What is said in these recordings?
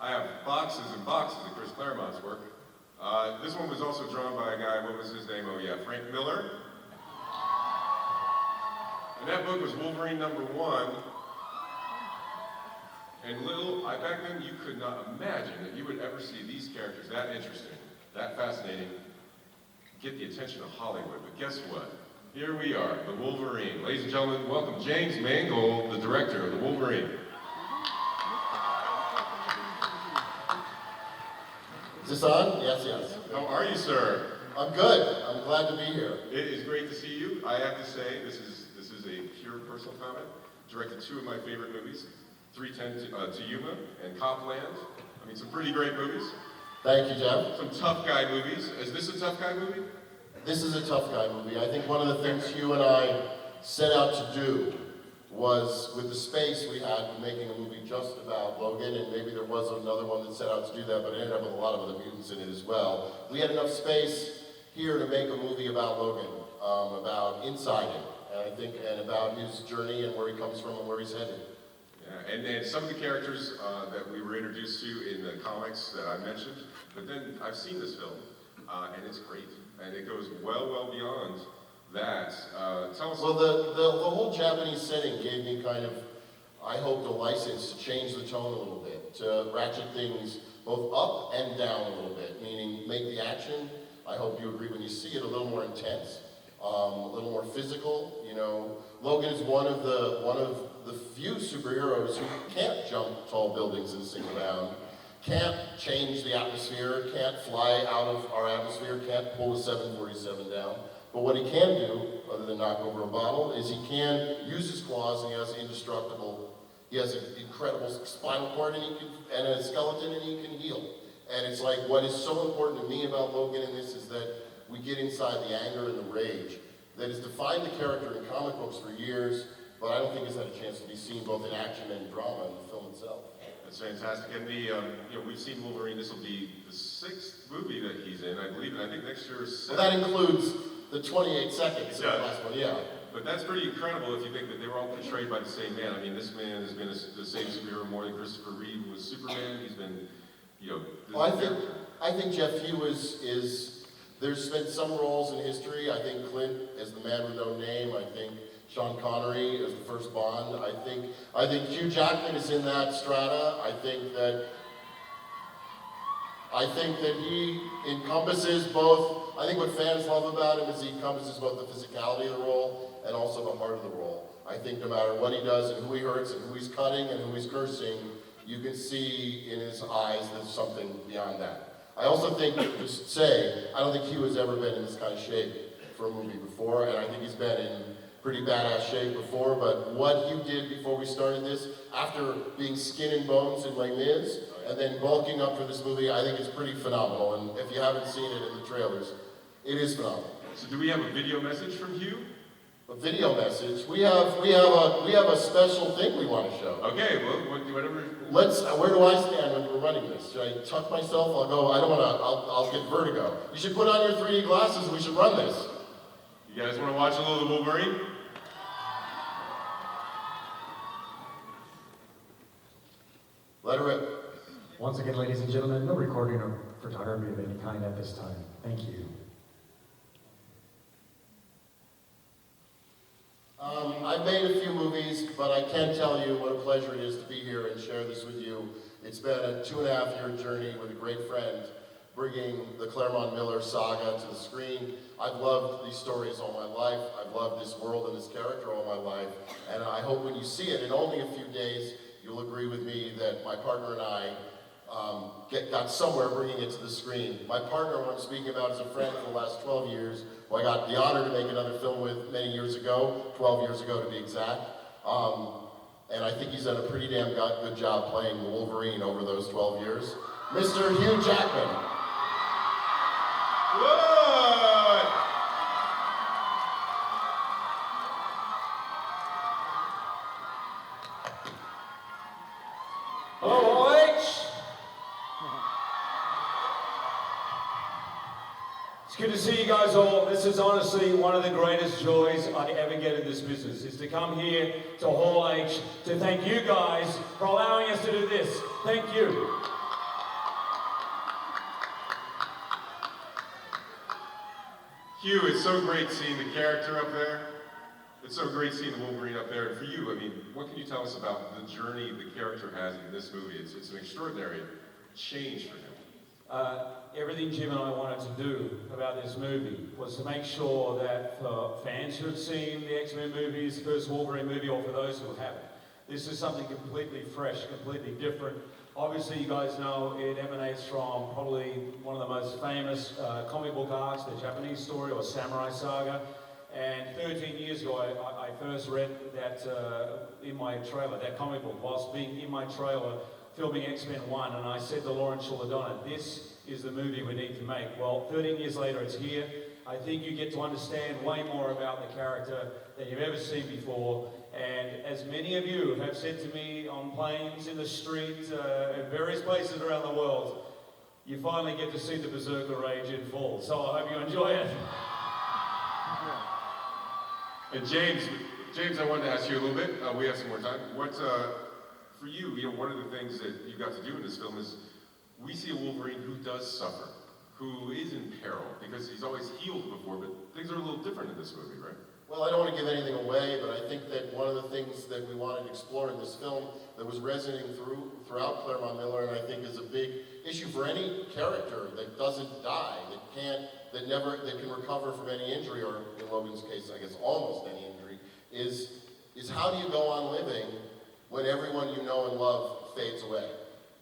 I have boxes and boxes of Chris Claremont's work. This one was also drawn by a guy, what was his name? Oh yeah, Frank Miller. And that book was Wolverine #1. And back then you could not imagine that you would ever see these characters that interesting, that fascinating, get the attention of Hollywood. But guess what? Here we are, the Wolverine. Ladies and gentlemen, welcome James Mangold, the director of the Wolverine. Is this on? Yes, yes. How are you, sir? I'm good. I'm glad to be here. It is great to see you. I have to say, this is a pure personal comment. Directed 2 of my favorite movies, 310 to Yuma and Copland. I mean, some pretty great movies. Thank you, Jeff. Some tough guy movies. Is this a tough guy movie? This is a tough guy movie. I think one of the things Hugh and I set out to do was, with the space we had, making a movie just about Logan, and maybe there was another one that set out to do that, but it ended up with a lot of other mutants in it as well. We had enough space here to make a movie about Logan, about inside him, and about his journey and where he comes from and where he's headed. Yeah, and some of the characters that we were introduced to in the comics that I mentioned, but then I've seen this film, and it's great, and it goes well beyond that. Tell us. Well, the whole Japanese setting gave me kind of, I hope, the license to change the tone a little bit, to ratchet things both up and down a little bit, meaning make the action, I hope you agree when you see it, a little more intense, a little more physical. You know, Logan is one of the few superheroes who can't jump tall buildings in a single bound, can't change the atmosphere, can't fly out of our atmosphere, can't pull a 747 down. But what he can do, other than knock over a bottle, is he can use his claws, and he has indestructible, he has an incredible spinal cord and a skeleton, and he can heal. And it's like, what is so important to me about Logan in this is that we get inside the anger and the rage that has defined the character in comic books for years, but I don't think it's had a chance to be seen both in action and drama in the film itself. That's fantastic. And we've seen Wolverine. This will be the 6th movie that he's in, I believe, and I think next year is 7th. Well, that includes the 28 seconds of the last one, yeah. But that's pretty incredible if you think that they were all portrayed by the same man. I mean, this man has been the same superhero more than Christopher Reeve was Superman. He's been, Well, I think Jeff Hugh there's been some roles in history. I think Clint as the man with no name. I think Sean Connery as the first Bond. I think Hugh Jackman is in that strata. I think that he encompasses both. I think what fans love about him is he encompasses both the physicality of the role and also the heart of the role. I think no matter what he does and who he hurts and who he's cutting and who he's cursing, you can see in his eyes there's something beyond that. I also think, I don't think Hugh has ever been in this kind of shape for a movie before, and I think he's been in pretty badass shape before, but what Hugh did before we started this, after being skin and bones in Les Mis, and then bulking up for this movie, I think it's pretty phenomenal, and if you haven't seen it in the trailers, it is phenomenal. So do we have a video message from Hugh? A video message? We have a special thing we want to show. Okay, well, whatever. Where do I stand when we're running this? Should I tuck myself? I'll get vertigo. You should put on your 3D glasses and we should run this. You guys want to watch a little of the Wolverine? Let her rip. Once again, ladies and gentlemen, no recording or photography of any kind at this time. Thank you. I've made a few movies, but I can tell you what a pleasure it is to be here and share this with you. It's been a 2.5-year journey with a great friend, bringing the Claremont Miller saga to the screen. I've loved these stories all my life. I've loved this world and this character all my life. And I hope when you see it in only a few days, you'll agree with me that my partner and I got somewhere bringing it to the screen. My partner, what I'm speaking about, is a friend for the last 12 years, who I got the honor to make another film with many years ago, 12 years ago to be exact. And I think he's done a pretty damn good job playing Wolverine over those 12 years. Mr. Hugh Jackman. What? Hello, H. It's good to see you guys all. This is honestly one of the greatest joys I ever get in this business, is to come here to Hall H to thank you guys for allowing us to do this. Thank you. Hugh, it's so great seeing the character up there. It's so great seeing the Wolverine up there. And for you, I mean, what can you tell us about the journey the character has in this movie? It's an extraordinary change for him. Everything Jim and I wanted to do about this movie was to make sure that for fans who have seen the X-Men movies, the first Wolverine movie, or for those who haven't, this is something completely fresh, completely different. Obviously, you guys know it emanates from probably one of the most famous comic book arcs, the Japanese story or Samurai Saga. And 13 years ago, I first read that in my trailer, that comic book, whilst being in my trailer, filming X-Men 1, and I said to Lawrence Shuladonna, this is the movie we need to make. Well, 13 years later, it's here. I think you get to understand way more about the character than you've ever seen before. And as many of you have said to me on planes, in the streets, in various places around the world, you finally get to see the Berserker Rage in full. So I hope you enjoy it. And James, I wanted to ask you a little bit. We have some more time. What, for you, one of the things that you got to do in this film is we see a Wolverine who does suffer, who is in peril, because he's always healed before, but things are a little different in this movie, right? Well, I don't want to give anything away, but I think that one of the things that we wanted to explore in this film that was resonating throughout Claremont Miller, and I think is a big issue for any character that doesn't die, that can recover from any injury, or in Logan's case, I guess almost any injury, is how do you go on living when everyone you know and love fades away?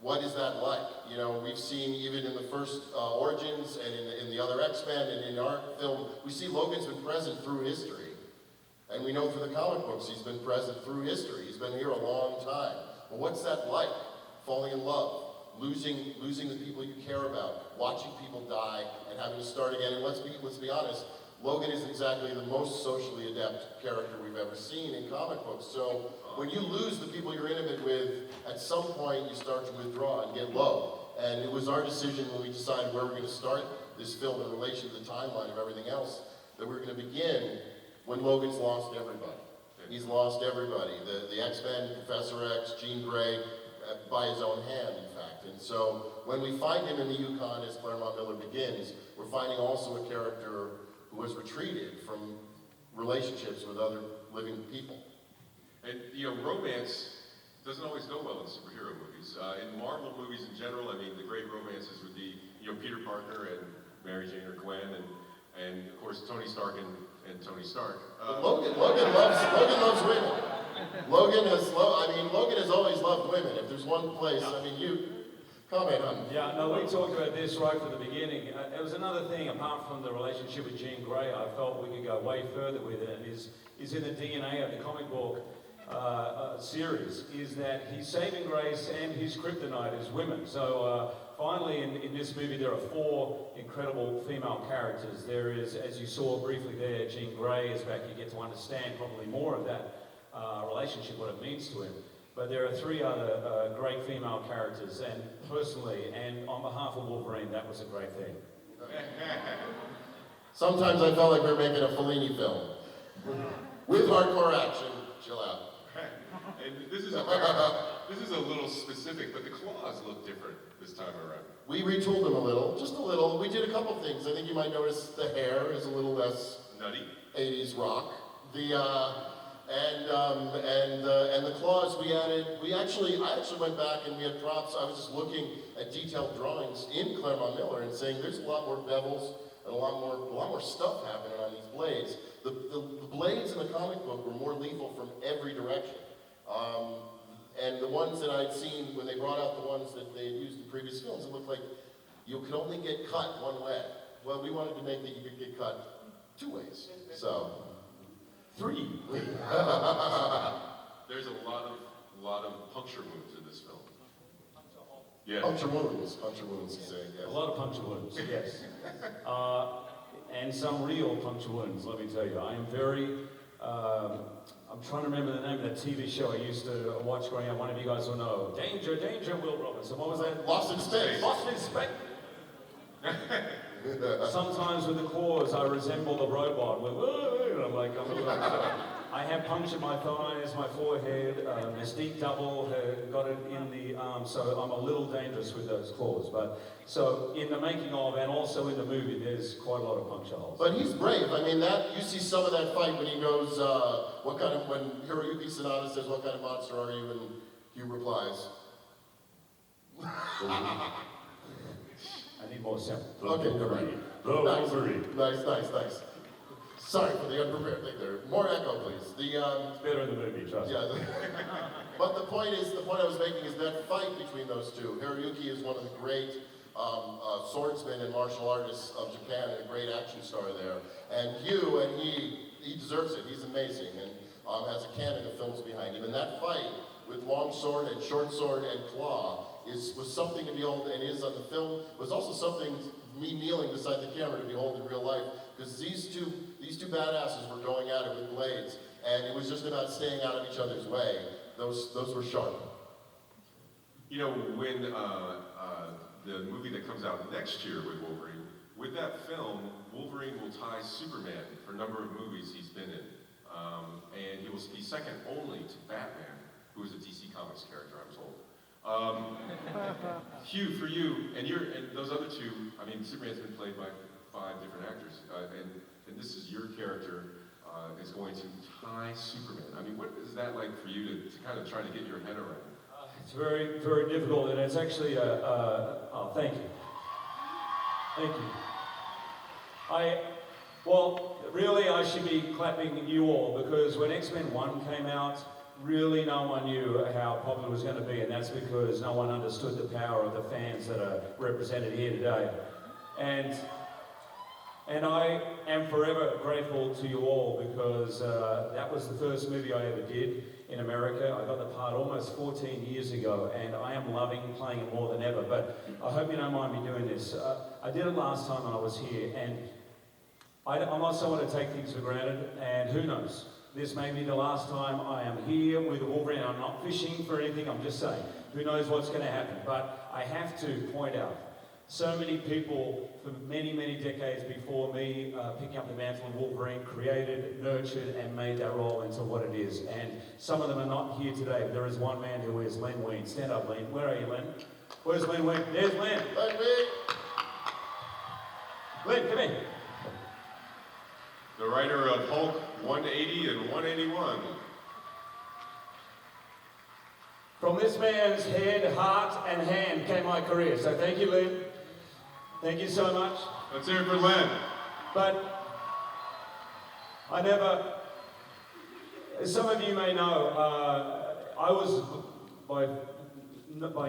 What is that like? You know, we've seen even in the first Origins and in the other X-Men and in our film, we see Logan's been present through history. And we know through the comic books he's been present through history. He's been here a long time. But what's that like? Falling in love, losing the people you care about, watching people die, and having to start again. And let's be honest, Logan isn't exactly the most socially adept character we've ever seen in comic books. So when you lose the people you're intimate with, at some point you start to withdraw and get low. And it was our decision when we decided where we're going to start this film in relation to the timeline of everything else, that we're going to begin when Logan's lost everybody. He's lost everybody. The X-Men, Professor X, Jean Grey, by his own hand, in fact. And so when we find him in the Yukon as Claremont Miller begins, we're finding also a character who has retreated from relationships with other living people. And, romance doesn't always go well in superhero movies. In Marvel movies in general, I mean, the great romances would be, Peter Parker and Mary Jane or Gwen, and of course, Tony Stark and Tony Stark. Logan loves women. Logan has always loved women. If there's one place, you comment on it. Yeah, no, we talked about this right from the beginning. It was another thing, apart from the relationship with Jean Grey, I felt we could go way further with it, is in the DNA of the comic book series, is that his saving grace and his kryptonite is women. So finally in this movie there are 4 incredible female characters. There is, as you saw briefly there, Jean Grey is back. You get to understand probably more of that relationship, what it means to him. But there are 3 other great female characters, and personally, and on behalf of Wolverine, that was a great thing. Sometimes I felt like we were making a Fellini film. With hardcore action. Chill out. And this is a little specific, but the claws look different this time around. We retooled them a little, just a little. We did a couple things. I think you might notice the hair is a little less Nutty. 80s rock. And the claws I actually went back and we had props. I was just looking at detailed drawings in Claremont Miller and saying there's a lot more bevels and a lot more stuff happening on these blades. The blades in the comic book were more lethal from every direction. And the ones that I'd seen when they brought out the ones that they had used in previous films, it looked like you could only get cut one way. Well, we wanted to make that you could get cut 2 ways. So 3. There's a lot of puncture wounds in this film. Yeah. puncture wounds, you say, yes. A lot of puncture wounds, yes. And some real puncture wounds, let me tell you. I am very, I'm trying to remember the name of that TV show I used to watch growing up. One of you guys will know. Danger, Danger, Will Robinson. What was that? Lost in Space. Lost in Space. Sometimes with the claws, I resemble the robot. I'm like, I have punctured my thighs, my forehead, Mystique double, got it in the arm, so I'm a little dangerous with those claws. But so in the making of and also in the movie, there's quite a lot of puncture holes. But he's brave. I mean, that you see some of that fight when he goes, when Hiroyuki Sanada says, "What kind of monster are you?" and Hugh replies, I need more sound. "Okay, great. Nice. Sorry for the unprepared thing there. More echo, please. It's better in the movie, trust me. Yeah. But the point I was making is that fight between those two. Hiroyuki is one of the great swordsmen and martial artists of Japan, and a great action star there. And Hugh, he deserves it. He's amazing, and has a canon of films behind him. And that fight with long sword and short sword and claw was something to behold, and is on the film. Was also something me kneeling beside the camera to behold in real life, because these two badasses were going at it with blades, and it was just about staying out of each other's way. Those were sharp. You know, when the movie that comes out next year with Wolverine, with that film, Wolverine will tie Superman for a number of movies he's been in. And he will be second only to Batman, who is a DC Comics character, I'm told. Hugh, for you, and those other two, I mean, Superman's been played by 5 different actors, and this is your character is going to tie Superman. I mean, what is that like for you to kind of try to get your head around? It's very, very difficult, and it's actually oh, thank you. Thank you. Really, I should be clapping you all, because when X-Men 1 came out, really no one knew how popular it was going to be, and that's because no one understood the power of the fans that are represented here today. And I am forever grateful to you all, because that was the first movie I ever did in America. I got the part almost 14 years ago, and I am loving playing it more than ever. But I hope you don't mind me doing this. I did it last time when I was here, and I'm not someone to take things for granted, and who knows? This may be the last time I am here with Wolverine. I'm not fishing for anything, I'm just saying. Who knows what's going to happen? But I have to point out, so many people for many, many decades before me picking up the mantle of Wolverine created, nurtured, and made that role into what it is. And some of them are not here today. There is one man who is Len Wein. Stand up, Len. Where are you, Len? Where's Len Wein? There's Len. Len Wein. Len, come here. The writer of Hulk 180 and 181. From this man's head, heart, and hand came my career. So thank you, Len. Thank you so much. Let's hear it for Len. But I never, as some of you may know, I was by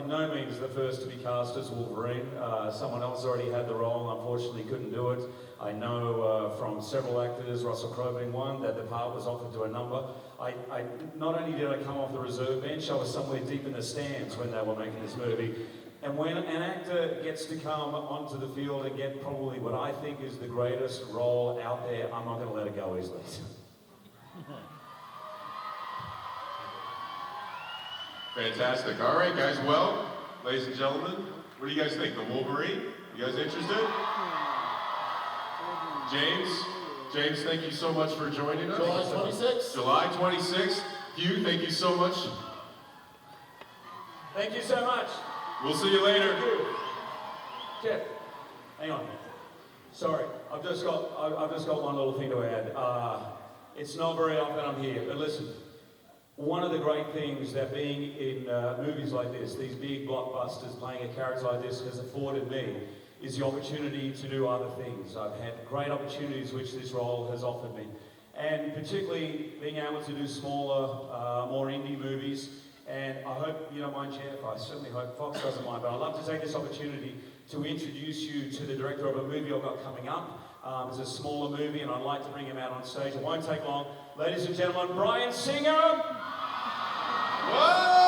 no means the first to be cast as Wolverine. Someone else already had the role, unfortunately couldn't do it. I know from several actors, Russell Crowe being one, that the part was offered to a number. Not only did I come off the reserve bench, I was somewhere deep in the stands when they were making this movie. And when an actor gets to come onto the field and get probably what I think is the greatest role out there, I'm not going to let it go easily. Fantastic. All right, guys. Well, ladies and gentlemen, what do you guys think? The Wolverine? You guys interested? James, thank you so much for joining us. July 26th. July 26th. Hugh, thank you so much. Thank you so much. We'll see you later. Thank you. Jeff, hang on. Sorry, I've just got one little thing to add. It's not very often I'm here, but listen. One of the great things that being in movies like this, these big blockbusters, playing a character like this has afforded me is the opportunity to do other things. I've had great opportunities which this role has offered me. And particularly being able to do smaller, more indie movies. And I hope you don't mind, Jeff, I certainly hope Fox doesn't mind, but I'd love to take this opportunity to introduce you to the director of a movie I've got coming up. It's a smaller movie and I'd like to bring him out on stage. It won't take long. Ladies and gentlemen, Bryan Singer! Whoa!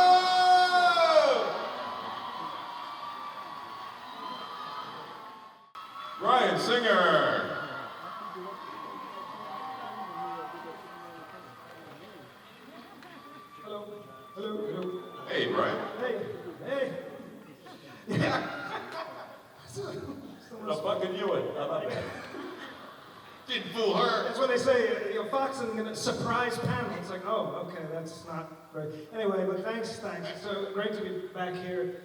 Bryan Singer! Hello. Hey, Bryan. Hey. I fucking knew it. I love it. Didn't fool her. That's when they say, Fox is going to surprise panel. It's like, oh, okay, that's not right. Anyway, but thanks. It's so great to be back here.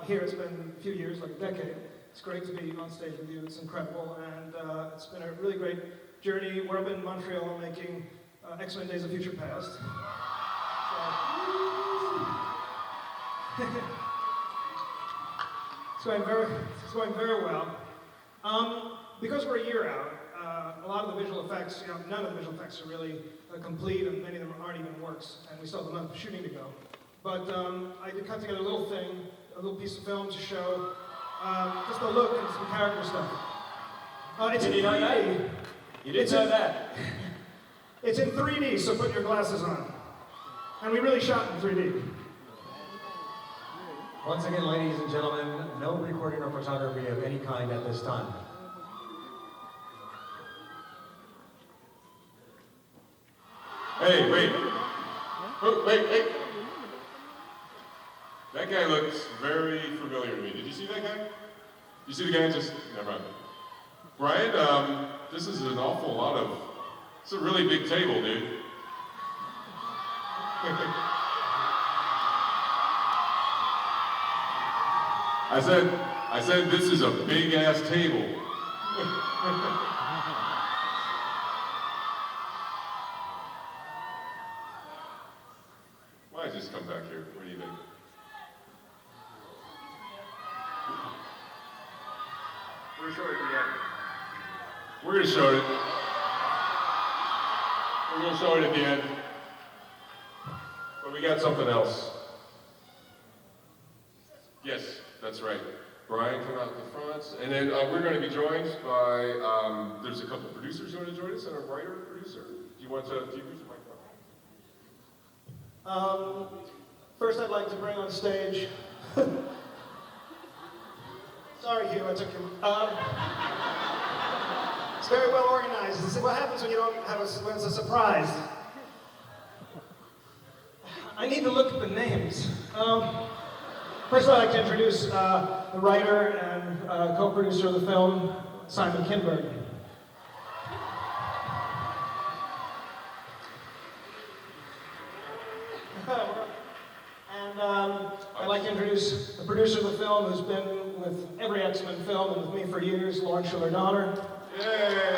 Here it's been a few years, like a decade. It's great to be on stage with you. It's incredible, and it's been a really great journey. We're up in Montreal making X-Men: Days of Future Past. It's going very well. Because we're a year out, a lot of the visual effects, none of the visual effects are really complete, and many of them aren't even works, and we still have a month of shooting to go. But I did cut together a little thing, a little piece of film to show just the look and some character stuff. It's in 3D. You didn't know that? It's in 3D, so put your glasses on. And we really shot in 3D. Once again, ladies and gentlemen, no recording or photography of any kind at this time. Hey, wait. Oh, wait. That guy looks very familiar to me. Did you see that guy? You see the guy just, never mind. Brian, this is an awful lot of, it's a really big table, dude. I said this is a big ass table. Why just come back here? What do you think? We're gonna show it at the end. We're gonna show it. We're gonna show it at the end. But we got something else. Yes, that's right. Brian, come out the front. And then we're going to be joined by, there's a couple producers who want to join us and a writer-producer. Do you want to, do you use your microphone? First I'd like to bring on stage. Sorry, Hugh, I took your. It's very well organized. This is what happens when you don't have when it's a surprise. I need to look at the names. First, I'd like to introduce the writer and co-producer of the film, Simon Kinberg. And I'd like to introduce the producer of the film, who's been with every X-Men film and with me for years, Lauren Schiller-Donner. Yay!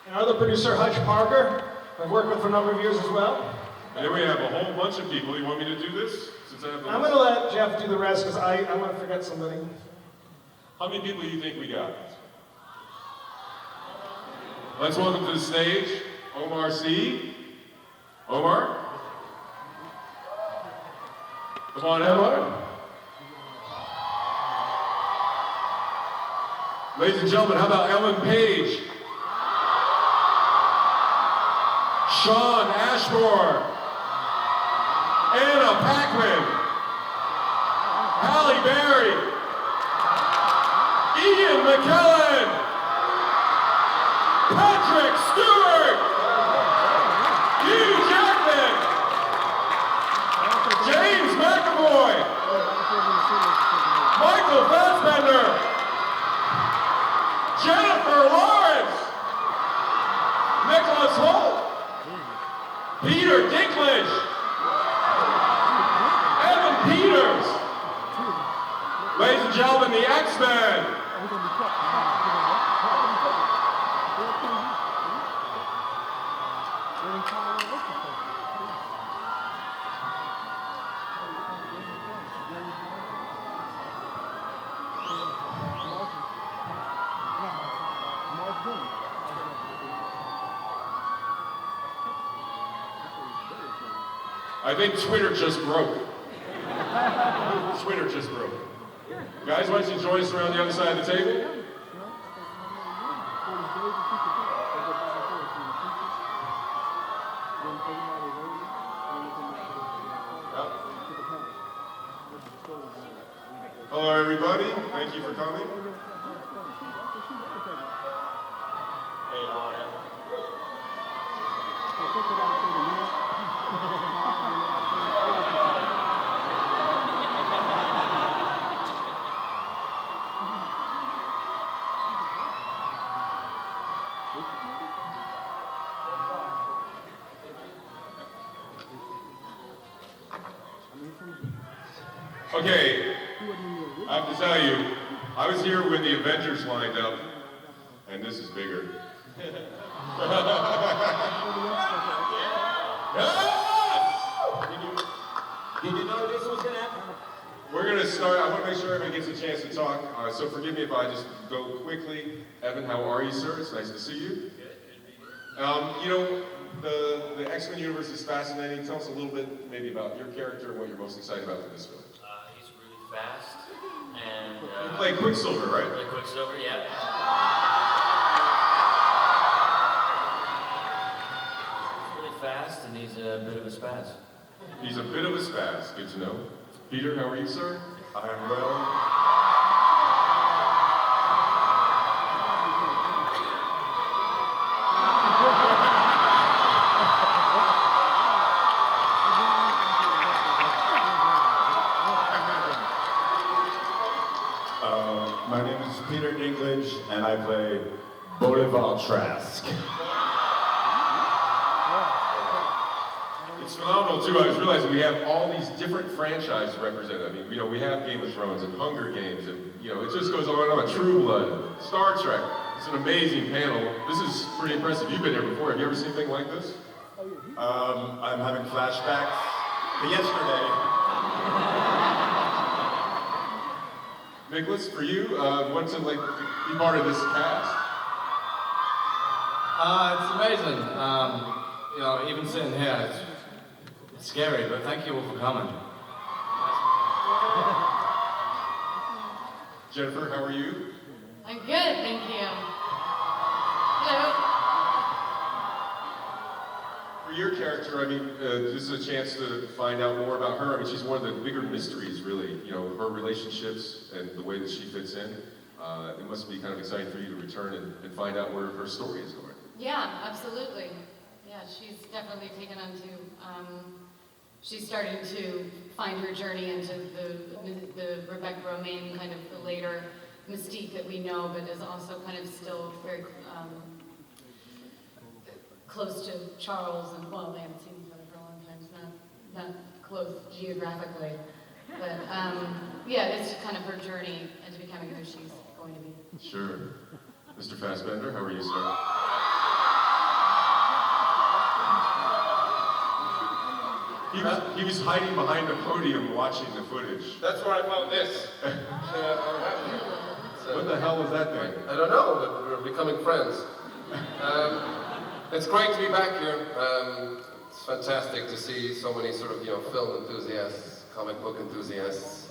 And our other producer, Hutch Parker, I've worked with for a number of years as well. And then we have a whole bunch of people. You want me to do this? Since I have the I'm going to let Jeff do the rest because I want to forget somebody. How many people do you think we got? Let's welcome to the stage, Omar C. Omar? Come on, Omar. Ladies and gentlemen, how about Ellen Page? Shawn, Ashmore. Anna, Paquin. Halle Berry. Ian McKellen. Patrick Stewart. Hugh Jackman. James McAvoy. Michael Fassbender. Jennifer Lawrence. Nicholas Holt. Peter Dinklage. Evan Peters. Ladies and gentlemen, the X-Men. I think Twitter just broke. Twitter just broke. Guys, why don't you join us around the other side of the table? Hello, everybody. Thank you for coming. Hey, how are you? Okay, I have to tell you, I was here when the Avengers lined up, and this is bigger. Did you know this was gonna happen? We're going to start. I want to make sure everybody gets a chance to talk. So forgive me if I just go quickly. Evan, how are you, sir? It's nice to see you. You know, the X-Men universe is fascinating. Tell us a little bit maybe about your character and what you're most excited about in this film. He's really fast, and You play Quicksilver, right? really Quicksilver, yeah. He's really fast, and he's a bit of a spaz. He's a bit of a spaz. Good to know. Peter, how are you, sir? I am well. My name is Peter Dinklage, and I play Bolivar Trask. It's phenomenal, too. I was realizing we have all these different franchises represented. I mean, you know, we have Game of Thrones and Hunger Games, and, you know, it just goes on and on. True Blood, Star Trek. It's an amazing panel. This is pretty impressive. You've been here before. Have you ever seen anything like this? I'm having flashbacks to yesterday. Nicholas, for you, what's it like to be part of this cast? It's amazing. You know, even sitting here, it's scary, but thank you all for coming. Jennifer, how are you? I'm good, thank you. Hello. For your character, I mean, this is a chance to find out more about her. I mean, she's one of the bigger mysteries, really. You know, her relationships and the way that she fits in. It must be kind of exciting for you to return and find out where her story is going. Yeah, absolutely. Yeah, she's definitely taken on to, she's starting to find her journey into the Rebecca Romaine kind of the later mystique that we know, but is also kind of still very close to Charles, and well, they haven't seen each other for a long time, so not close geographically. But yeah, it's kind of her journey into becoming who she's going to be. Sure. Mr. Fassbender, how are you, sir? He was hiding behind the podium watching the footage. That's where I found this. What the hell was that thing? I don't know, but we're becoming friends. It's great to be back here. It's fantastic to see so many sort of, film enthusiasts, comic book enthusiasts,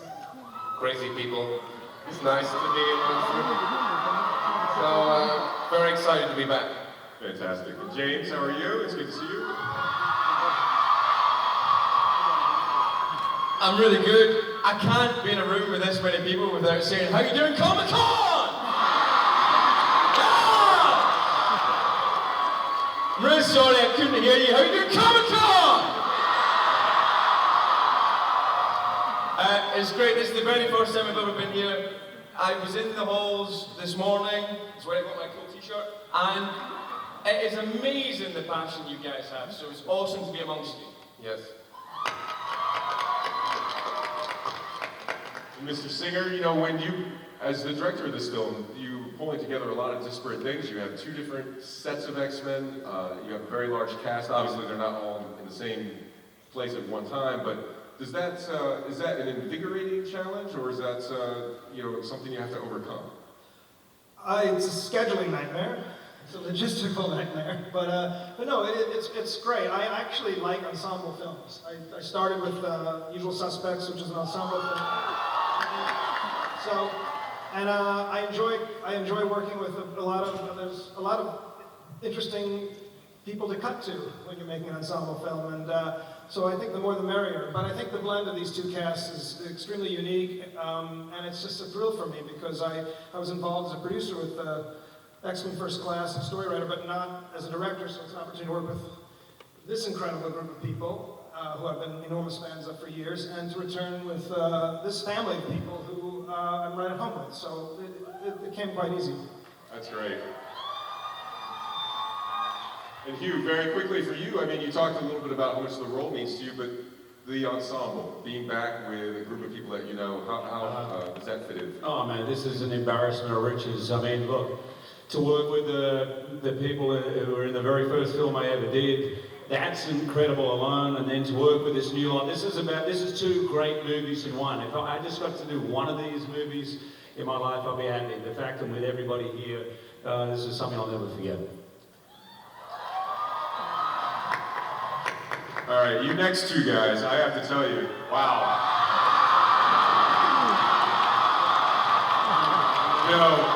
crazy people. It's nice to be amongst them. So, very excited to be back. Fantastic. And James, how are you? It's good to see you. I'm really good. I can't be in a room with this many people without saying, "How you doing, Comic-Con?" Yeah! I'm really sorry I couldn't hear you. How you doing, Comic-Con? It's great. This is the very first time I've ever been here. I was in the halls this morning. It's where I got my cool t-shirt. And it is amazing the passion you guys have. So it's awesome to be amongst you. Yes. Mr. Singer, when you, as the director of this film, you pulling together a lot of disparate things. You have two different sets of X-Men. You have a very large cast. Obviously, they're not all in the same place at one time. But is that an invigorating challenge, or is that something you have to overcome? It's a scheduling nightmare. It's a logistical nightmare, but no, it's great. I actually like ensemble films. I started with Usual Suspects, which is an ensemble film. So, and I enjoy working with there's a lot of interesting people to cut to when you're making an ensemble film, and so I think the more the merrier. But I think the blend of these two casts is extremely unique, and it's just a thrill for me because I was involved as a producer with X-Men First Class and story writer, but not as a director, so it's an opportunity to work with this incredible group of people who I've been enormous fans of for years, and to return with this family of people who I'm right at home with. So it came quite easy. That's great. And Hugh, very quickly for you, I mean, you talked a little bit about how much the role means to you, but the ensemble, being back with a group of people that you know, how does that fit in? Oh man, this is an embarrassment of riches. I mean, look, to work with the people who were in the very first film I ever did, that's incredible alone. And then to work with this new lot, this is two great movies in one. If I just got to do one of these movies in my life, I'll be happy. The fact I'm with everybody here, this is something I'll never forget. All right, you next two guys, I have to tell you, wow. You know,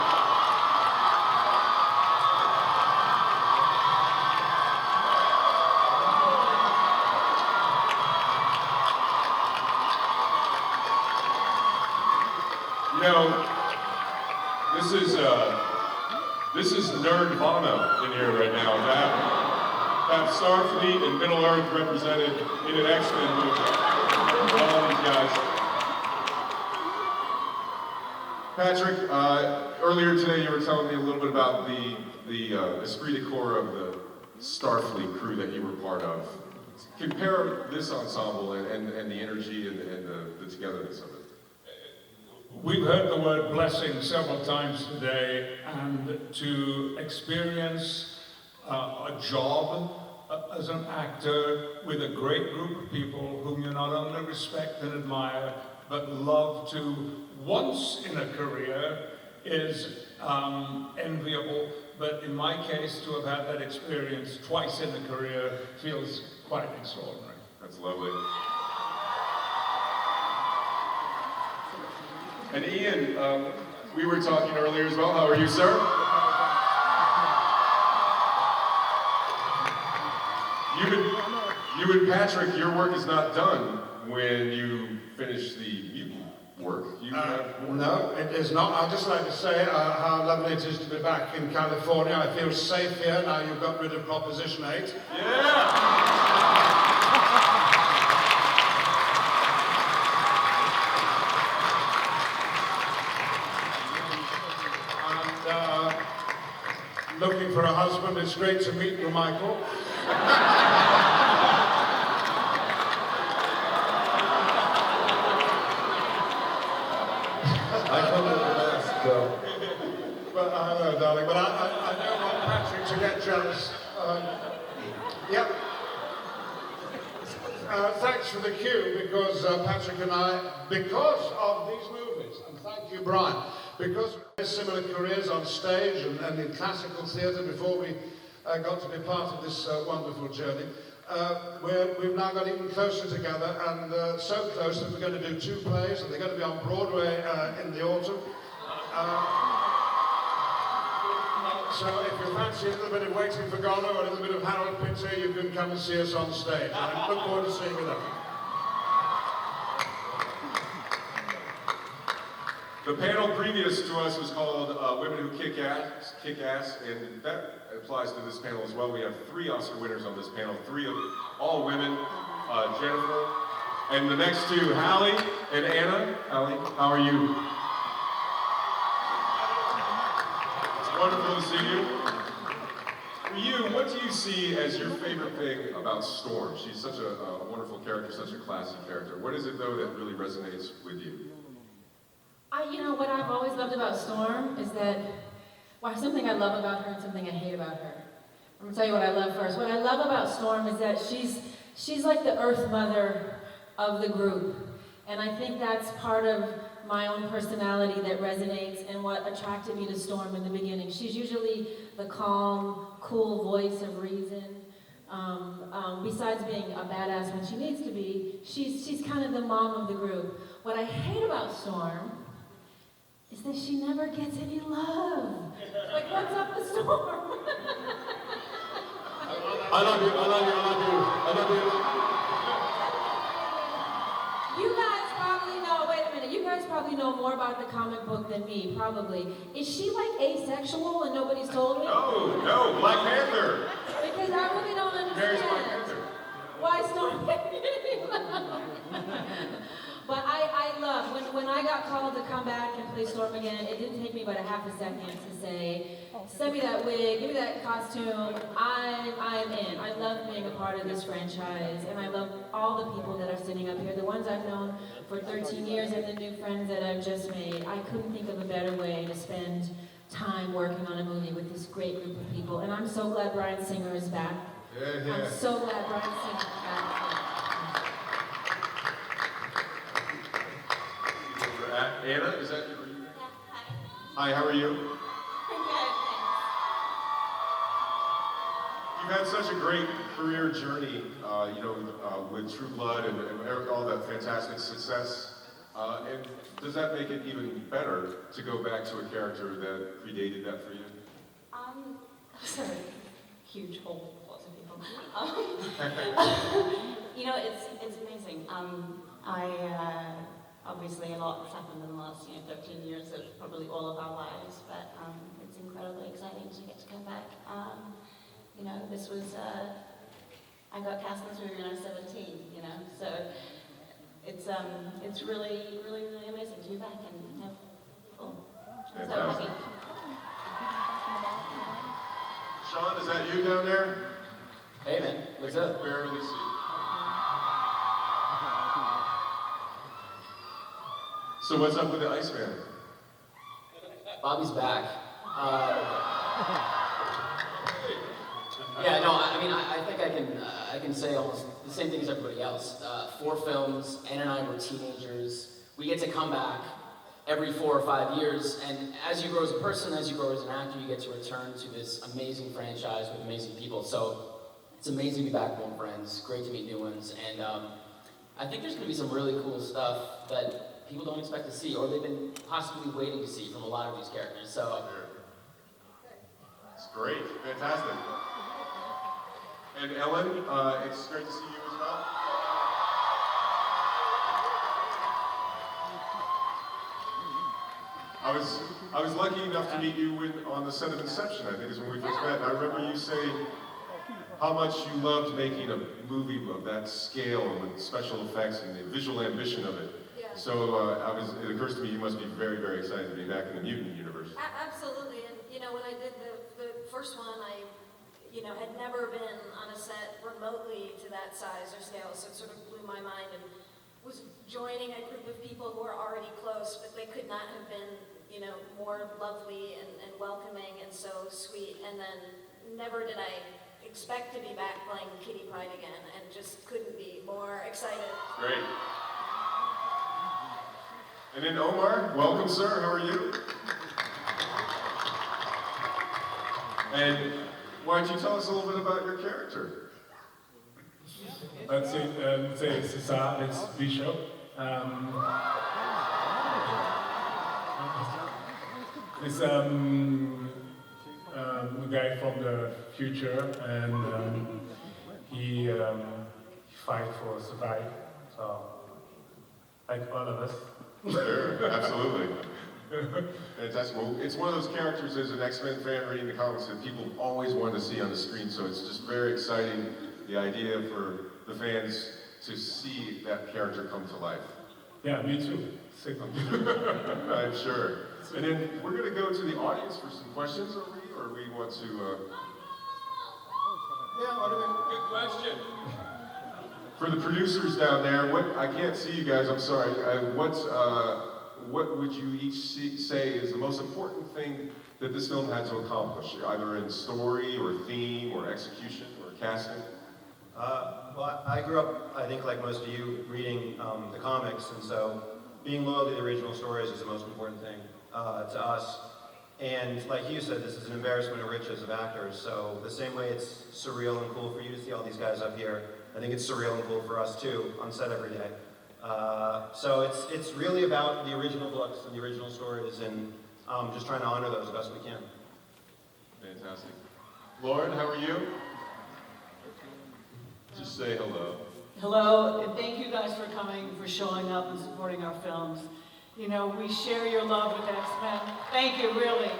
this is Nerdvana in here right now. Have Starfleet and Middle Earth represented in an X-Men movie. All these guys. Patrick, earlier today you were telling me a little bit about the esprit de corps of the Starfleet crew that you were part of. Compare this ensemble and the energy and the togetherness of it. We've heard the word blessing several times today, and to experience a job as an actor with a great group of people whom you not only respect and admire, but love to once in a career is enviable. But in my case, to have had that experience twice in a career feels quite extraordinary. That's lovely. And Ian, we were talking earlier as well. How are you, sir? You and Patrick, your work is not done when you finish the mutant work. You have No, it is not. I'd just like to say how lovely it is to be back in California. I feel safe here now you've got rid of Proposition 8. Yeah! Looking for a husband, it's great to meet you, Michael. I come with a mask, though. But hello, darling. But I don't want Patrick to get jealous. Yep. Thanks for the cue, because Patrick and I, because of these movies, and thank you, Brian, because we had similar careers on stage and in classical theatre before we got to be part of this wonderful journey, we've now got even closer together, and so close that we're going to do 2 plays, and they're going to be on Broadway in the autumn. So if you fancy a little bit of Waiting for Godot or a little bit of Harold Pinter, you can come and see us on stage. I look forward to seeing you there. The panel previous to us was called Women Who Kick Ass, and that applies to this panel as well. We have 3 Oscar winners on this panel, 3 of all women, Jennifer, and the next 2, Halle and Anna. Halle, how are you? It's wonderful to see you. For you, what do you see as your favorite thing about Storm? She's such a wonderful character, such a classy character. What is it, though, that really resonates with you? You know, what I've always loved about Storm is that, well, something I love about her and something I hate about her. I'm gonna tell you what I love first. What I love about Storm is that she's like the Earth Mother of the group. And I think that's part of my own personality that resonates and what attracted me to Storm in the beginning. She's usually the calm, cool voice of reason. Besides being a badass when she needs to be, she's kind of the mom of the group. What I hate about Storm is that she never gets any love. Like, what's up with Storm? I love you, I love you, I love you, I love you. You guys probably know, wait a minute, you guys probably know more about the comic book than me, probably. Is she like asexual and nobody's told me? No, Black Panther. Because I really don't Mary's Black understand. Panther. Why Storm? But I love, when I got called to come back and play Storm again, it didn't take me but a half a second to say, send me that wig, give me that costume, I'm in. I love being a part of this franchise, and I love all the people that are sitting for 13 years and the new friends that I've just made. I couldn't think of a better way to spend time working on a movie with this great group of people. And I'm so glad Bryan Singer is back. Yeah. I'm so glad Bryan Singer is back. Anna, is that you? Yeah, Hi, how are you? I'm You've had such a great career journey, with True Blood and all that fantastic success. And does that make it even better to go back to a character that predated that for you? sorry, huge hole for lots of people. It's amazing. Obviously a lot has happened in the last 13 years of probably all of our lives, but it's incredibly exciting to get to come back. This was, I got cast in this movie when I was 17, so it's really, really, really amazing to be back and have fun. So happy. Shawn, is that you down there? Hey man, what's up? Barely see. So what's up with the Iceman? Bobby's back. Yeah, no, I think I can say almost the same thing as everybody else. 4 films, Anna and I were teenagers. We get to come back every 4 or 5 years, and as you grow as a person, as you grow as an actor, you get to return to this amazing franchise with amazing people. So it's amazing to be back with old friends, great to meet new ones, and I think there's going to be some really cool stuff that people don't expect to see, or they've been possibly waiting to see from a lot of these characters. So it's great, fantastic. And Ellen, it's great to see you as well. I was lucky enough to meet you on the set of Inception, I think is when we first met. And I remember you saying how much you loved making a movie of that scale and with special effects and the visual ambition of it. Yeah. So it occurs to me you must be very, very excited to be back in the mutant universe. Absolutely, and when I did the first one, I had never been on a set remotely to that size or scale, so it sort of blew my mind and was joining a group of people who were already close, but they could not have been, more lovely and welcoming and so sweet. And then never did I expect to be back playing Kitty Pryde again, and just couldn't be more excited. Great. And then Omar, welcome, sir. How are you? And why don't you tell us a little bit about your character? That's it. It's Cesar, it's Bishop. It's a guy from the future, and he fights for survival. So, like all of us. Sure, absolutely. Fantastic. Well, it's one of those characters as an X-Men fan reading the comics that people always want to see on the screen, so it's just very exciting, the idea for the fans to see that character come to life. Yeah, me too. I'm sure. And then we're going to go to the audience for some questions, or we want to... Good question. For the producers down there, I can't see you guys, I'm sorry. What would you each say is the most important thing that this film had to accomplish, either in story or theme or execution or casting? Well, I grew up, I think like most of you, reading the comics, and so being loyal to the original stories is the most important thing to us. And like you said, this is an embarrassment of riches of actors, so the same way it's surreal and cool for you to see all these guys up here, I think it's surreal and cool for us too, on set every day. So it's really about the original books and the original stories, and just trying to honor those as best we can. Fantastic. Lauren, how are you? Just say hello. Hello, and thank you guys for coming, for showing up and supporting our films. We share your love with X-Men. Thank you, really.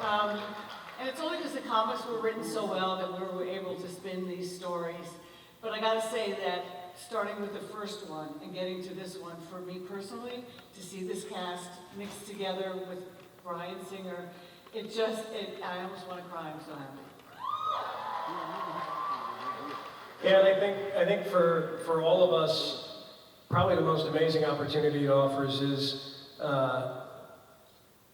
And it's only because the comics were written so well that we were able to spin these stories. But I gotta say that starting with the first one and getting to this one, for me personally, to see this cast mixed together with Bryan Singer, I almost want to cry, I'm so happy. Yeah, and I think for all of us, probably the most amazing opportunity it offers is,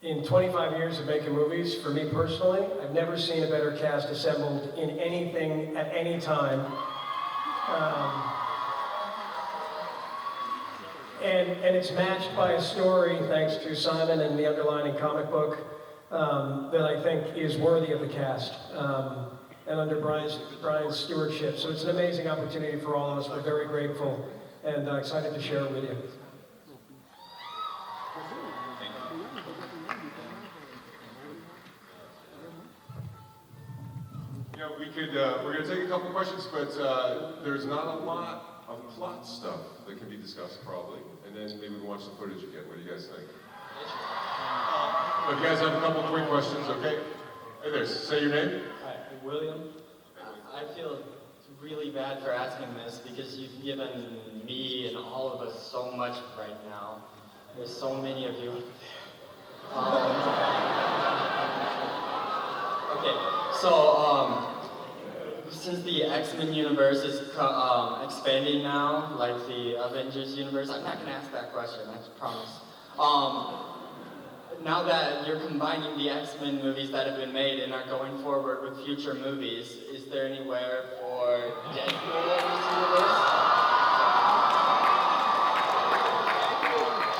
in 25 years of making movies, for me personally, I've never seen a better cast assembled in anything at any time. And it's matched by a story, thanks to Simon and the underlining comic book, that I think is worthy of the cast, and under Brian's stewardship. So it's an amazing opportunity for all of us. We're very grateful and excited to share it with you. You know, we're going to take a couple questions, but there's not a lot of plot stuff that can be discussed probably, and then maybe we can watch the footage again. What do you guys think? If you guys have a couple quick questions, okay? Hey there, say your name. Hi, William. I feel really bad for asking this because you've given me and all of us so much right now. There's so many of you up there. Okay, so since the X-Men universe is expanding now, like the Avengers universe, I'm not gonna ask that question, I promise. Now that you're combining the X-Men movies that have been made and are going forward with future movies, is there anywhere for Deadpool in this universe?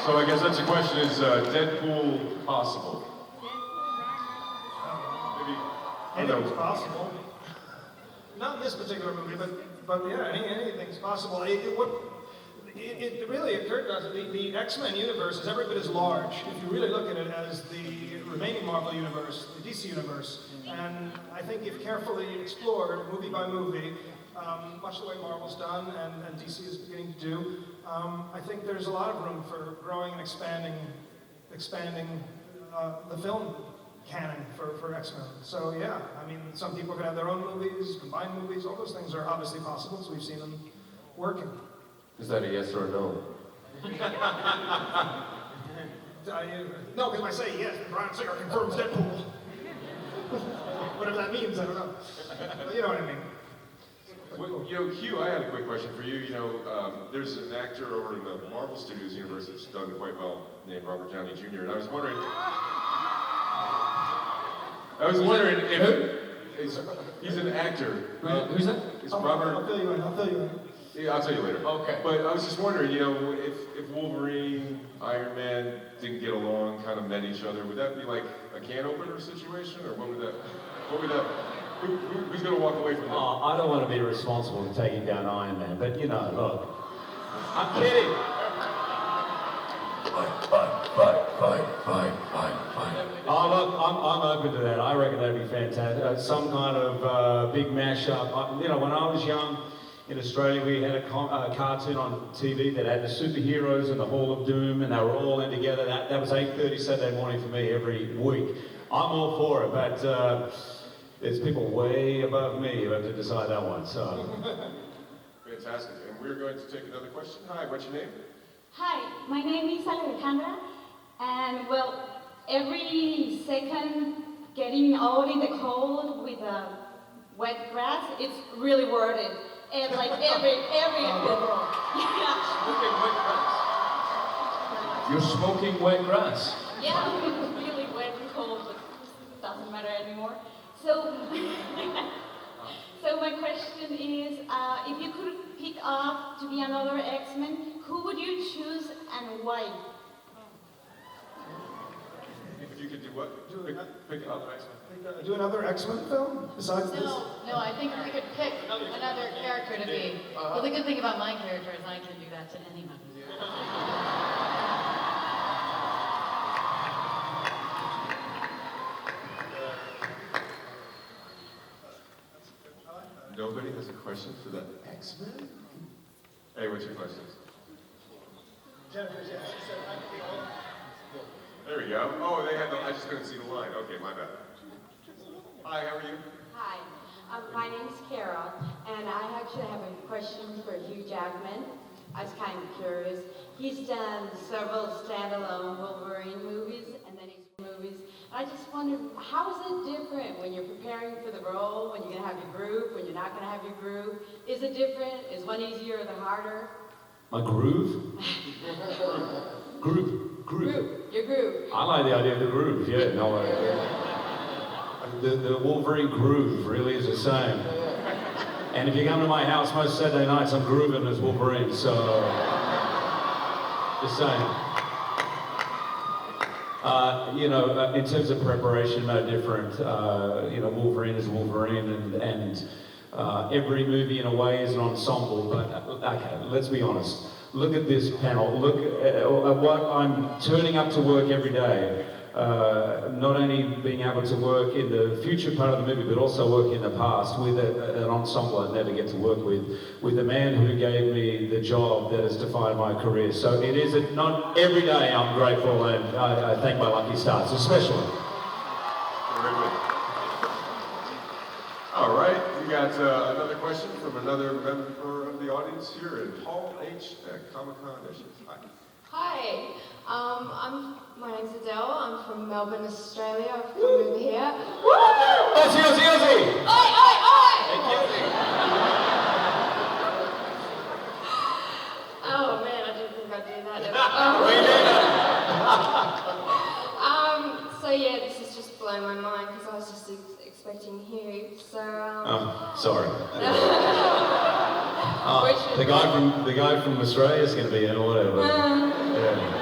So I guess that's the question, is Deadpool possible? Maybe, Anything's possible. Not in this particular movie, but yeah, anything's possible. It really occurred to us that the X-Men universe is every bit as large, if you really look at it, as the remaining Marvel universe, the DC universe. And I think if carefully explored, movie by movie, much the way Marvel's done and DC is beginning to do, I think there's a lot of room for growing and expanding the film canon for X-Men. So yeah, I mean, some people can have their own movies, combined movies, all those things are obviously possible, so we've seen them working. Is that a yes or a no? No, because if I say yes, then Bryan Singer confirms Deadpool. Whatever that means, I don't know. But you know what I mean. Well, you know, Hugh, I had a quick question for you. You know, there's an actor over in the Marvel Studios universe that's done quite well, named Robert Downey Jr., and I was wondering if he's an actor. Who's that? It's Robert. I'll fill you in. Yeah, I'll tell you later. Okay. But I was just wondering, you know, if Wolverine, Iron Man didn't get along, kind of met each other, would that be like a can opener situation, or who's going to walk away from that? I don't want to be responsible for taking down Iron Man, but you know, look. I'm kidding. Oh, look, I'm open to that. I reckon that'd be fantastic. Some kind of big mashup. You know, when I was young in Australia, we had a cartoon on TV that had the superheroes and the Hall of Doom, and they were all in together. That was 8:30 Saturday morning for me every week. I'm all for it, but there's people way above me who have to decide that one. So. Fantastic. And we're going to take another question. Hi, what's your name? Hi, my name is Alejandra, and well, every second getting out in the cold with wet grass, it's really worth it. And like every You're smoking wet grass. yeah, it's really wet and cold, but it doesn't matter anymore. So, so my question is, if you could pick up to be another X-Men, who would you choose and why? If you could do what? Pick up X-Men. Do another X-Men film besides this? No, I think we could pick another character to be. Well, the good thing about my character is I can do that to anyone. Nobody has a question for the X-Men? Hey, what's your question? Jennifer's, yeah, she said, There we go. Oh, I just couldn't see the line. Okay, my bad. Hi, how are you? Hi, my name's Carol, and I actually have a question for Hugh Jackman. I was kind of curious. He's done several standalone Wolverine movies, and then he's movies. I just wondered, how is it different when you're preparing for the role, when you're going to have your group, when you're not going to have your group? Is it different? Is one easier or the harder? My groove? Groove. Your groove. I like the idea of the groove, yeah. No, the Wolverine groove really is the same. And if you come to my house most Saturday nights, I'm grooving as Wolverine, so just saying. In terms of preparation, no different. Wolverine is Wolverine, and every movie in a way is an ensemble, but okay, let's be honest. Look at this panel. Look at what I'm turning up to work every day. Not only being able to work in the future part of the movie, but also work in the past with an ensemble I never get to work with the man who gave me the job that has defined my career. So it is not every day I'm grateful, and I thank my lucky stars, especially. Very good. All right, we got another question from another member of the audience here in Hall H at Comic-Con. There she is. Hi. Hi, my name's Adele. I'm from Melbourne, Australia. I've come over here. Woo! Ozzy! Oi, oi, oi! Oh man, I didn't think I'd do that ever. So yeah, this has just blown my mind because I was just expecting Hugh. So Sorry. The guy from Australia is going to be in or whatever. Yeah.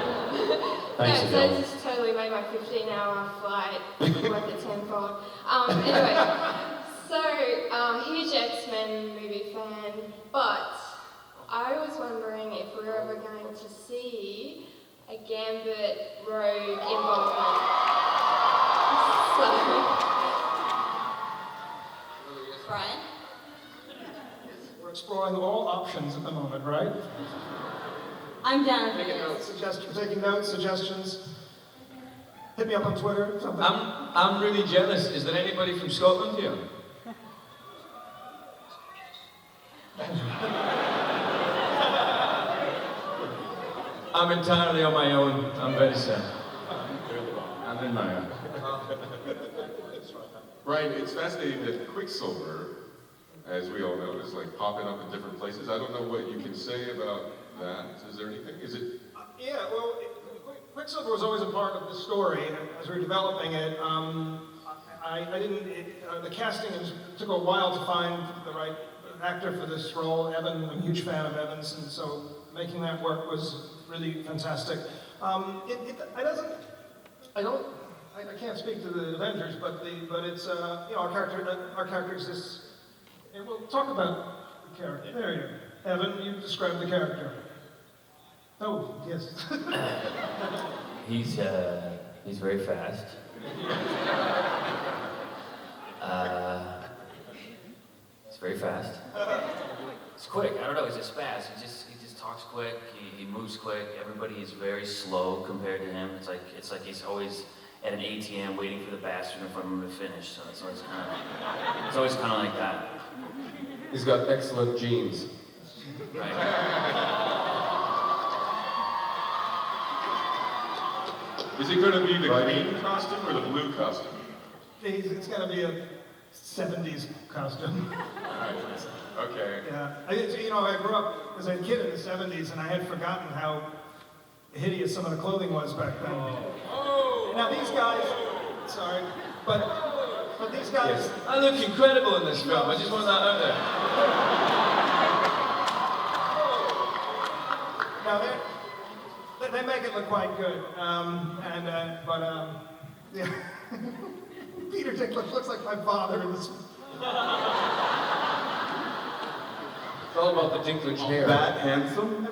Thanks, so this has totally made my 15-hour flight worth it tenfold. Anyway, so huge X-Men movie fan, but I was wondering if we were ever going to see a Gambit Rogue involvement. Brian? We're exploring all options at the moment, right? I'm down. Taking notes, suggestions. Hit me up on Twitter, something. I'm really jealous. Is there anybody from Scotland here? I'm entirely on my own. I'm very sad. I'm in my own. Brian, it's fascinating that Quicksilver, as we all know, is like popping up in different places. I don't know what you can say about that. Is there anything? Is it? Yeah, well, Quicksilver was always a part of the story, and as we were developing it, the casting took a while to find the right actor for this role. Evan, I'm a huge fan of Evan's, and so making that work was really fantastic. I can't speak to the Avengers, but it's our character exists. And we'll talk about the character. There you go. Evan, you described the character. Oh, yes. He's very fast. He's very fast. He's quick. I don't know. He's just fast. He just talks quick. He moves quick. Everybody is very slow compared to him. It's like he's always at an ATM waiting for the bastard in front of him to finish. So it's always kind of like that. He's got excellent genes. Right. Is it going to be the green costume or the blue costume? It's going to be a 70s costume. Okay. Yeah. I grew up as a kid in the 70s, and I had forgotten how hideous some of the clothing was back then. Oh. Now these guys, sorry, but these guys. Yes. I look incredible in this film. I just want that out there. Now they make it look quite good, yeah. Peter Dinklage looks like my father in this. It's all about the Dinklage hair. That handsome?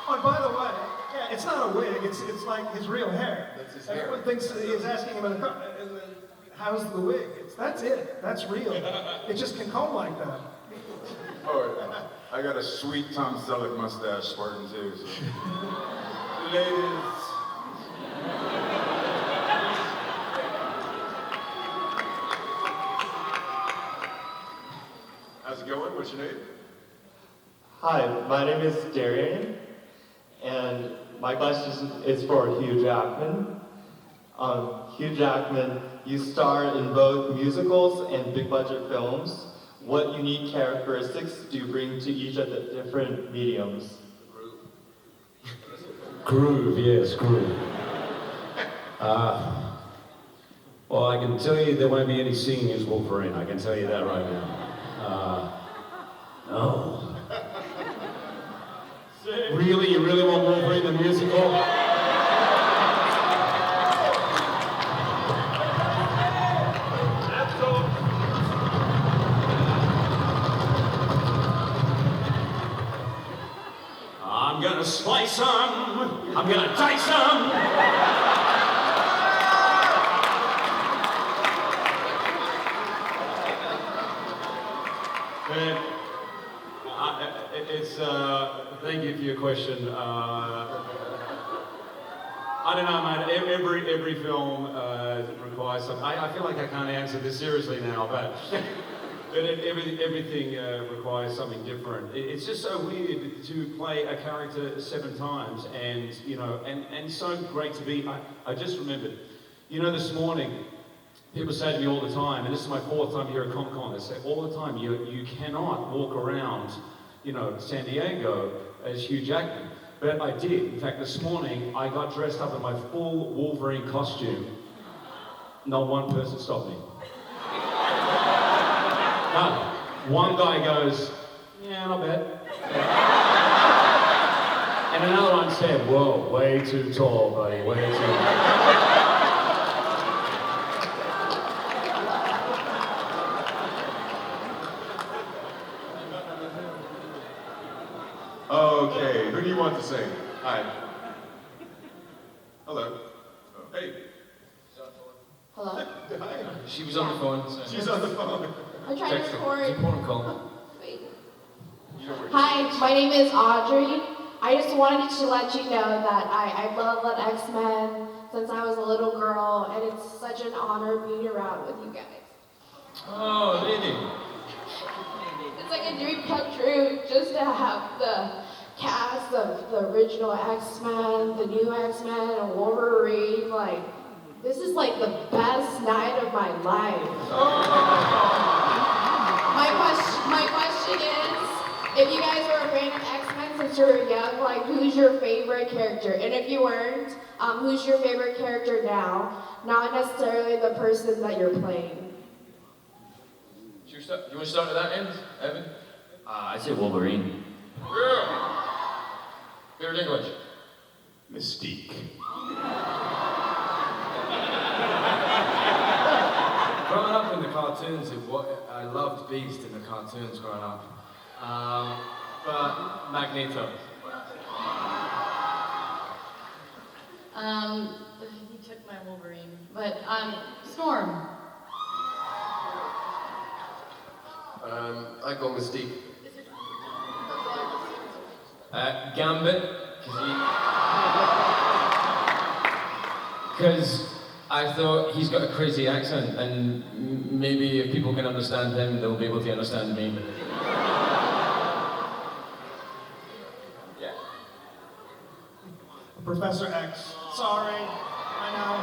Oh, and by the way, yeah, it's not a wig, it's like his real hair. That's his hair. Everyone thinks he's asking him how's the wig? That's it. That's real. It just can comb like that. Oh, I got a sweet Tom Selleck mustache squirting too. So. Ladies. How's it going? What's your name? Hi, my name is Darian, and my question is for Hugh Jackman. Hugh Jackman, you star in both musicals and big budget films. what unique characteristics do you bring to each of the different mediums? Groove, yes, groove. Well, I can tell you there won't be any singing as Wolverine. I can tell you that right now. No. Really? You really want Wolverine the musical? I'm gonna slice some. I'm gonna dice some. Thank you for your question. I don't know, man. Every film requires something. I feel like I can't answer this seriously now, but everything requires something different. It's just so weird to play a character 7 times, and you know, and so great to be. I just remembered, you know, this morning. People say to me all the time, and this is my 4th time here at Comic-Con, they say all the time, you cannot walk around, you know, San Diego as Hugh Jackman. But I did. In fact, this morning, I got dressed up in my full Wolverine costume. Not one person stopped me. No. One guy goes, yeah, not bad. And another one said, whoa, way too tall, buddy, way too tall. Okay, who do you want to sing? Hi. Hello. Oh, hey. Hello? Hi. She was on the phone. So. She's on the phone. I'm trying to record. It's an important call. Wait. You know where Hi, my name is Audrey. I just wanted to let you know that I love X-Men since I was a little girl, and it's such an honor being around with you guys. Oh, really? It's like a dream come true just to have the cast of the original X-Men, the new X-Men, and Wolverine. Like, this is like the best night of my life. My question is, if you guys were a fan of X-Men since you were young, like, who's your favorite character? And if you weren't, who's your favorite character now? Not necessarily the person that you're playing. Do you want to start at that end, Evan? I'd say Wolverine. Yeah. Favorite English? Mystique. Growing up in the cartoons, I loved Beast in the cartoons growing up. But Magneto. He took my Wolverine, but Storm. I go Mystique. Gambit, because I thought he's got a crazy accent, and maybe if people can understand him, they'll be able to understand me. Yeah. Professor X. Sorry, I know.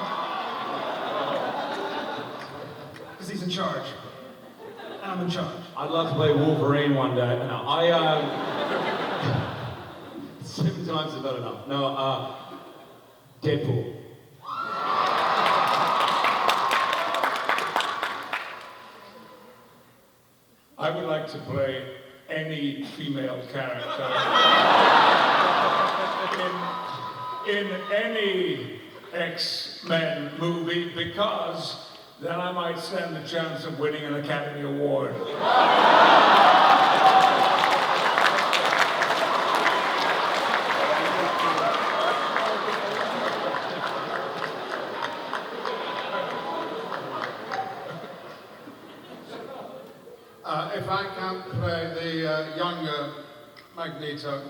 Because he's in charge. And I'm in charge. I'd love to play Wolverine one day. No, 7 times is not enough. No, Deadpool. I would like to play any female character in any X-Men movie, because then I might stand a chance of winning an Academy Award. If I can't play the younger Magneto,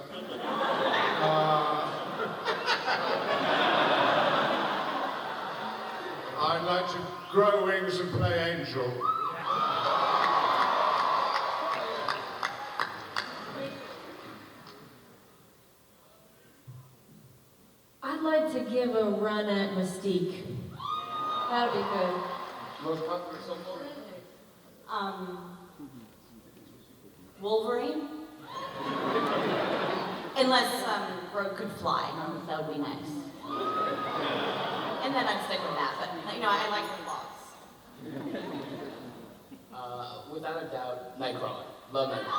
I'd like to grow wings and play Angel. I'd like to give a run at Mystique. That'd be good. Most popular so far? Wolverine? Unless Rogue could fly, that would be nice. And then I'd stick with that, but I like the claws. Without a doubt, Nightcrawler. Love Nightcrawler.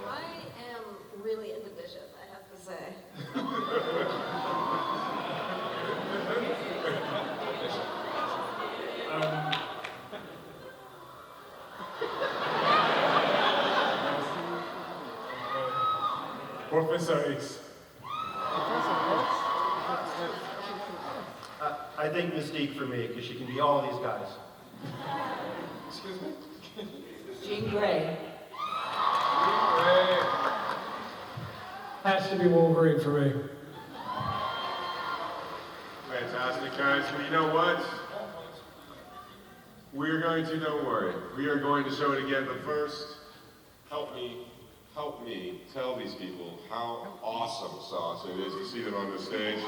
I am really into Bishop, I have to say. Professor X. I think Mystique for me, because she can be all these guys. Excuse me? Jean Grey. Has to be Wolverine for me. Fantastic, guys. Well, you know what? We're going to, don't worry, we are going to show it again, but first, help me tell these people how awesome sauce it is to see them on the stage.